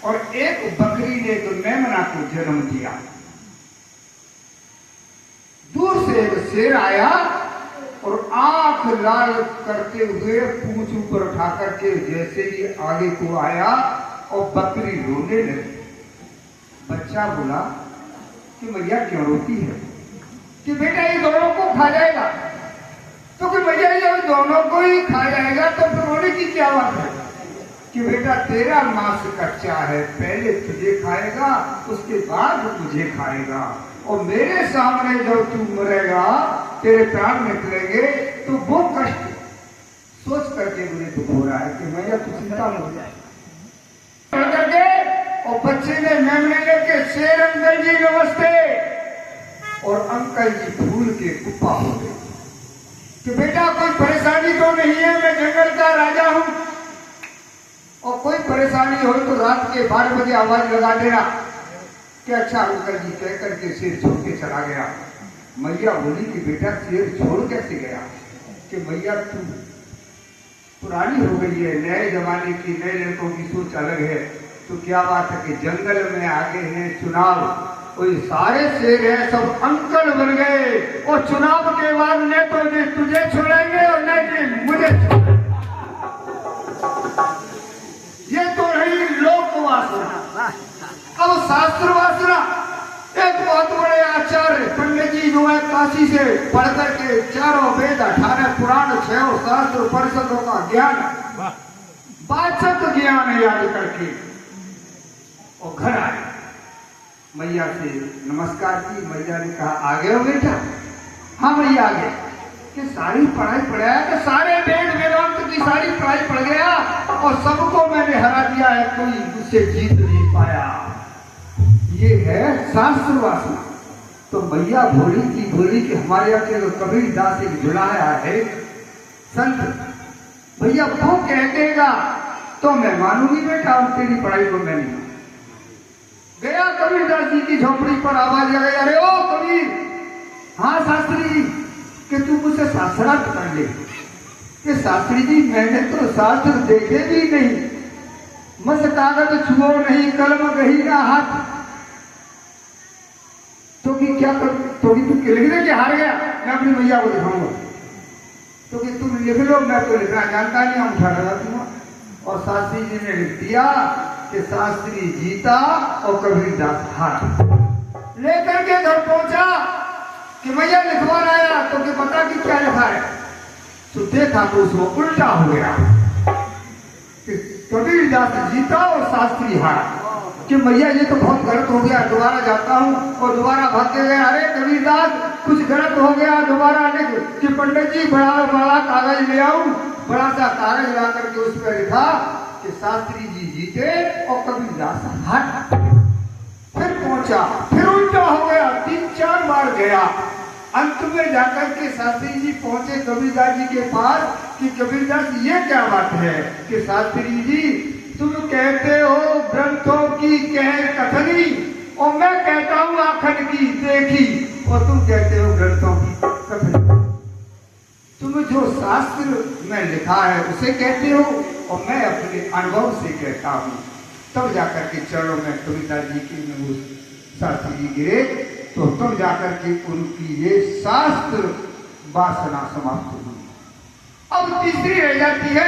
और एक बकरी ने तो मेमना को जन्म दिया। दूर से एक शेर आया और आंख लाल करते हुए पूंछ ऊपर उठा करके जैसे ही आगे को आया और बकरी रोने लगी। बच्चा बोला कि मैया क्यों रोती है? कि बेटा ये दोनों को खा जाएगा। तो कि भैया जब दोनों को ही खा जाएगा तो फिर रोने की क्या बात है? कि बेटा तेरा मांस कच्चा है, पहले तुझे खाएगा उसके बाद तुझे खाएगा, और मेरे सामने जब तू मरेगा तेरे प्राण निकलेंगे तो वो कष्ट सोच करके मुझे दुख हो रहा है कि मैया तू चिंता मत हो जाए। और बच्चे ने मेमने लेके शेर अंकल जी नमस्ते, और अंकल जी फूल के कुप्पा हो गए कि बेटा कोई परेशानी तो नहीं है, मैं जंगल का राजा हूं, और कोई परेशानी हो तो रात के 12 बजे आवाज लगा देना। कि अच्छा अंकल जी कह करके शेर छोड़ के चला गया। मैया बोली कि बेटा शेर छोड़ कैसे गया? कि मैया तू पुरानी हो गई है, नए जमाने की, नए लड़कों की सोच अलग है, तो क्या बात है कि जंगल में आगे हैं चुनाव, कोई सारे शेर हैं सब अंकल बन गए, और चुनाव के बाद न तो तुझे छोड़ेंगे और न मुझे छोड़ेंगे। ये तो रही लोक वासना। अब शास्त्र वासना, एक बहुत बड़े आचार्य पंडित जी जो है काशी से पढ़ करके चारों वेद 18 पुराण 6 शास्त्र परिषदों का ज्ञान वाचक ज्ञान याद करके और घर आए। मैया से नमस्कार की। मैया ने कहा आ गए हो बेटा? हाँ मैया आ गए। कि सारी पढ़ाई पढ़ाया? कि सारे वेद वेदांत की सारी पढ़ाई पढ़ गया और सबको मैंने हरा दिया है, कोई मुझसे जीत नहीं पाया। ये है शास्त्र वासना। तो मैया बोली कि हमारे यहाँ के कबीर दास एक जुड़ाया है संत, भैया वो कह देगा तो मैं मानूंगी बेटा, और तेरी पढ़ाई को मैं नहीं। गया कबीर दास जी की झोपड़ी पर, आवाज लगाई, अरे ओ कबीर। हाँ शास्त्री जी। कि तू मुझसे शास्त्रार्थ कर ले। कि शास्त्री जी मैंने तो शास्त्र देखे भी नहीं, मस कागज छुओ नहीं, कलम गही ना हाथ। तो कि क्या कर, तो कि तू लिख दे कि हार गया, मैं अपनी मैया को दिखाऊंगा। तो कि तुम लिख लो, मैं तो लिखना जानता नहीं, हम उठा लगा दूंगा। और शास्त्री जी ने लिख दिया कि शास्त्री जीता और कबीर दास हारा। लेकर के घर पहुंचा कि मैया लिखवान आया, तो कि पता कि क्या लिखा है? तो देखा तो उसको उल्टा हो गया कि कबीर दास जीता और शास्त्री हारा। कि मैया ये तो बहुत गलत हो गया, दोबारा जाता हूँ, और दोबारा भाग के गया। अरे कबीर दास कुछ गलत हो गया, दोबारा लिख। कि पंडित जी बड़ा कागज ले आऊं। बड़ा सा कागज ला करके उस पर लिखा कि शास्त्री जी जीते और कबीर दास हारा। फिर पहुंचा, फिर उल्टा हो गया, 3-4 बार गया। अंत में जाकर के शास्त्री जी पहुंचे कबीरदास जी के पास कि कबीरदास ये क्या बात है? कि शास्त्री जी तुम कहते हो ग्रंथों की कह कथनी, और मैं कहता हूँ आखन की देखी, और तुम कहते हो ग्रंथों की कथनी। तुम जो शास्त्र में लिखा है उसे कहते हो, और मैं अपने अनुभव से कहता हूँ। तब जाकर के चरणों में कबीरदास जी की शास्त्री जी गिरे, तो तब जाकर के उनकी ये शास्त्र वासना समाप्त हुई। अब तीसरी रह जाती है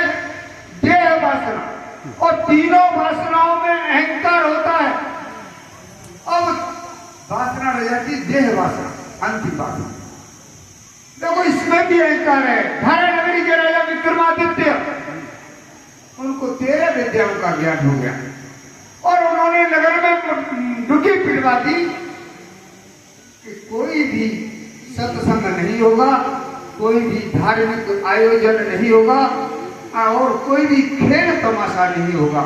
देह वासना, और तीनों वासनाओं में अहंकार होता है। अब वासना रह जाती देह वासना, अंतिम वासना। देखो इसमें भी अहंकार है। धारा नगरी के राजा विक्रमादित्य, उनको 13 विद्याओं का ज्ञान हो गया, और उन्होंने नगर में डुकी पिटवा दी कि कोई भी सत्संग नहीं होगा, कोई भी धार्मिक आयोजन नहीं होगा, और कोई भी खेल तमाशा नहीं होगा।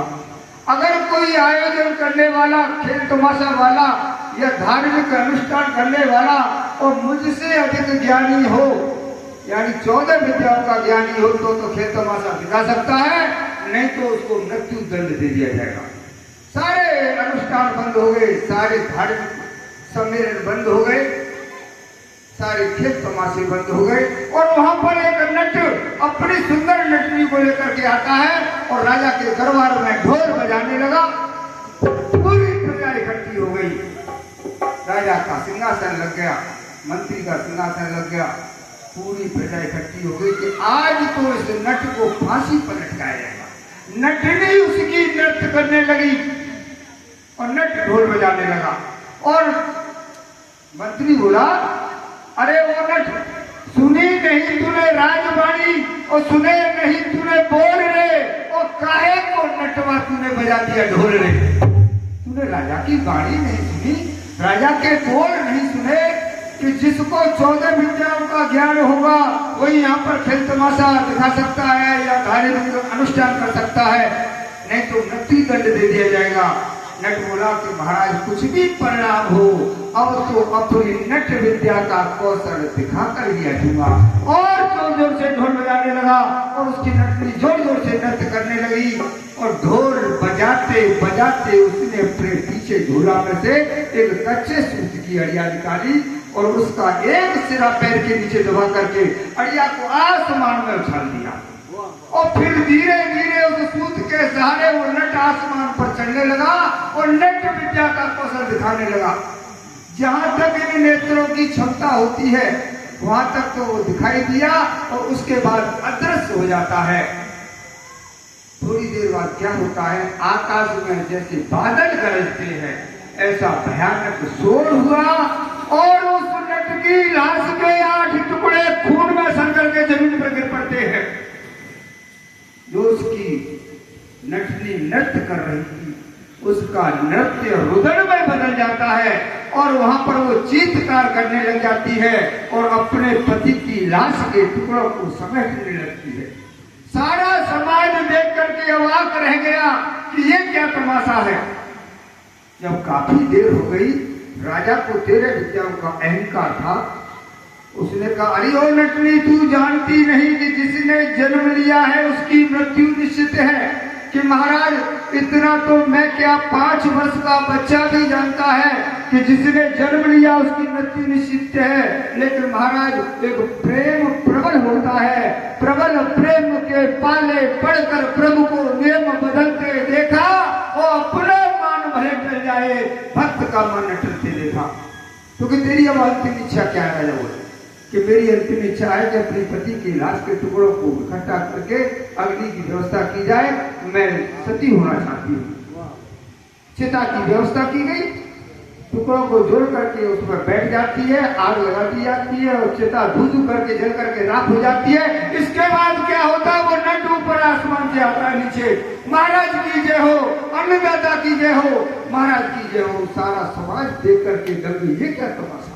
अगर कोई आयोजन करने वाला, खेल तमाशा वाला या धार्मिक अनुष्ठान करने वाला और मुझसे अधिक ज्ञानी हो, यानी 14 विद्याओं का ज्ञानी हो, तो खेल तमाशा दिखा सकता है, नहीं तो उसको मृत्यु दंड दे दिया जाएगा। सारे अनुष्ठान बंद हो गए, सारे धार्मिक सम्मेलन बंद हो गए, सारे खेल तमाशे बंद हो गए, और वहां पर एक नट अपनी सुंदर नटनी को लेकर के आता है और राजा के दरबार में ढोल बजाने लगा। राजा का सिंहासन लग गया, मंत्री का सिंहासन लग गया, पूरी प्रजा इकट्ठी हो गई कि आज तो इस नट को फांसी पर लटकाया जाएगा। नटनी उसकी नृत्य करने लगी और नट ढोल बजाने लगा। और मंत्री बोला, अरे वो नट, सुनी नहीं तूने राजवाणी और सुने नहीं तूने बोल रे, और काहे को नटवा तूने बजा दिया ढोल रे? तूने राजा की वाणी नहीं सुनी, राजा के बोल नहीं सुने कि जिसको 14 विद्याओं का ज्ञान होगा वही यहाँ पर खेल तमाशा दिखा सकता है या धार्मिक अनुष्ठान कर सकता है, नहीं तो मृत्यु दंड दे दिया जाएगा। नट बोला कि महाराज कुछ भी परिणाम हो, अब तो अपनी नट विद्या का कौशल दिखा कर ही हटूंगा। और जोर जोर से ढोल बजाने लगा और उसकी नटनी जोर जोर से नृत्य करने लगी। और ढोल बजाते बजाते उसने अपने पीछे झोला में से एक कच्चे सूत की अड़िया निकाली और उसका एक सिरा पैर के नीचे दबा करके अड़िया को आसमान में उछाल दिया। और फिर धीरे धीरे उस सूत के सहारे वो नट आसमान पर चढ़ने लगा और नट विद्या का कौशल दिखाने लगा। जहां तक इन नेत्रों की क्षमता होती है वहां तक तो वो दिखाई दिया और उसके बाद अदृश्य हो जाता है। थोड़ी देर बाद क्या होता है, आकाश में जैसे बादल गरजते हैं ऐसा भयानक शोर हुआ और उस नट की लाश के 8 टुकड़े खून में सन करके जमीन पर गिर पड़ते हैं। जो उसकी नटनी नृत्य कर रही थी उसका नृत्य रुदन में बदल जाता है और वहां पर वो चीत्कार करने लग जाती है और अपने पति की लाश के टुकड़ों को समेटने लगती है। सारा समाज देख करके अवाक रह गया कि ये क्या तमाशा है। जब काफी देर हो गई, राजा को 13 विद्याओं का अहंकार था। उसने कहा, अरे ओ नटनी, तू जानती नहीं कि जिसने जन्म लिया है उसकी मृत्यु निश्चित है? कि महाराज इतना तो मैं क्या 5 वर्ष का बच्चा भी जानता है कि जिसने जन्म लिया उसकी मृत्यु निश्चित है। लेकिन महाराज एक प्रेम प्रबल होता है, प्रबल प्रेम के पाले पढ़कर प्रभु को नियम बदलते देखा, वो अपना मान भले टल जाए, भक्त का मन टलते देखा। क्योंकि तेरी अब अंतिम इच्छा क्या है? राजा बोले कि मेरी अंतिम इच्छा है कि अपने पति की लाश के टुकड़ों को इकट्ठा करके अग्नि की व्यवस्था की जाए। मैं सती होना चाहती हूँ। चिता की व्यवस्था की गई, टुकड़ों को जोड़ करके उसमें बैठ जाती है, आग लगा दी जाती है और चिता धू करके जल करके राख हो जाती है। इसके बाद क्या होता है, वो नट ऊपर आसमान से आता है नीचे, महाराज की जय हो, अन्नदाता की जय हो, महाराज की जय हो। सारा समाज देख करके दंग, ये क्या तमाशा।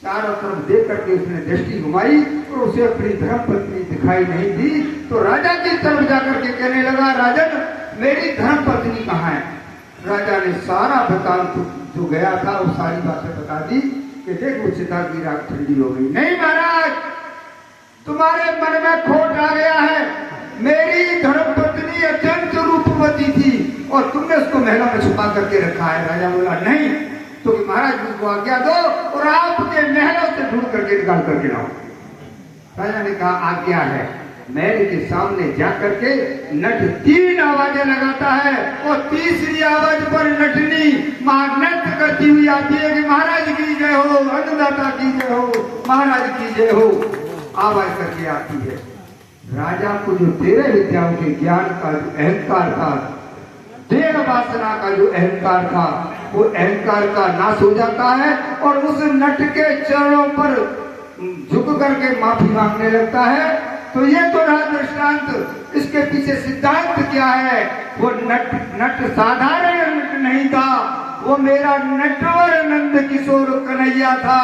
चारों तरफ देख करके उसने दृष्टि घुमाई और उसे अपनी धर्म पत्नी दिखाई नहीं दी। तो राजा की तरफ जाकर के कहने लगा, राजन मेरी धर्म पत्नी कहाँ है? राजा ने सारा वृतांत जो गया था वो सारी बातें बता दी कि देख वो चिता की राख ठंडी हो गई। नहीं महाराज, तुम्हारे मन में खोट आ गया है। मेरी धर्म पत्नी अत्यंत रूपवती थी और तुमने उसको महलों में छुपा करके रखा है। राजा बोला, नहीं तो महाराज मुझको आज्ञा दो और आपके महलों से ढूंढ करके निकाल करके लाओ। राजा ने कहा, आज्ञा है। महल के सामने जाकर के नट 3 आवाजें लगाता है और तीसरी आवाज पर नटनी महानृत्य करती हुई आती है कि महाराज की जय हो, अन्नदाता की जय हो, महाराज की जय हो, आवाज करके आती है। राजा को जो 13 विद्याओं के ज्ञान का जो अहंकार था, देह वासना का जो अहंकार था, वो अहंकार का नाश हो जाता है और उस नट के चरणों पर झुक करके माफी मांगने लगता है। तो ये तो रहा दृष्टांत। इसके पीछे सिद्धांत क्या है? वो नट साधारण नट नहीं था, वो मेरा नटवर नंद किशोर कन्हैया था।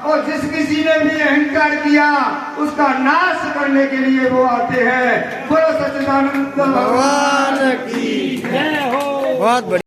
और जिस किसी ने भी अहंकार किया उसका नाश करने के लिए वो आते हैं। बोलो सच्चिदानंद भगवान की जय हो। बहुत